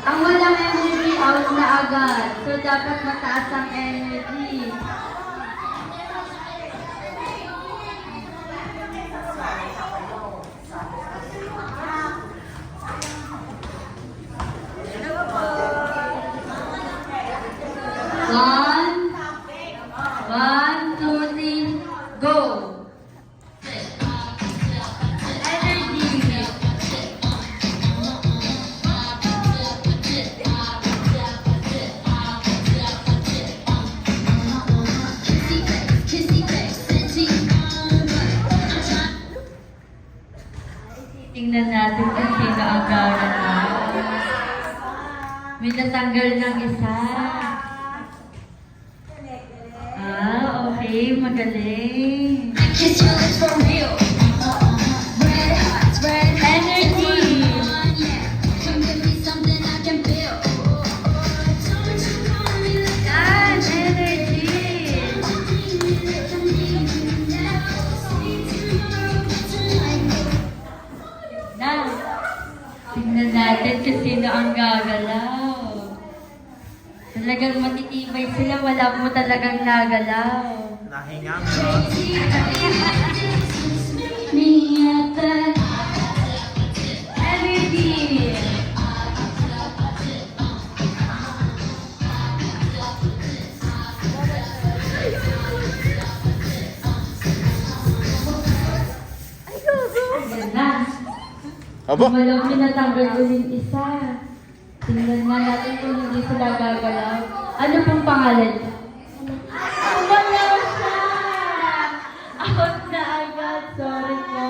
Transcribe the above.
Ang walang energy, out na agad. So, dapat mataas ang energy. One, two, three, go! Tingnan natin kung sino ang gagalaw. May natanggal ng isa. Okay. Magaling. Energy! Yan! Energy! Tingnan natin kung sino ang gagalaw. Talagang matitibay sila, wala mo talagang nagalaw. Nahinga. Energy! Ayan na. Aba? Walang pinatanggal ulit isa. Tingnan nga natin kung hindi sila gagalaw. Ano pong pangalan niya? Wala siya! Out na agad. Sorry po.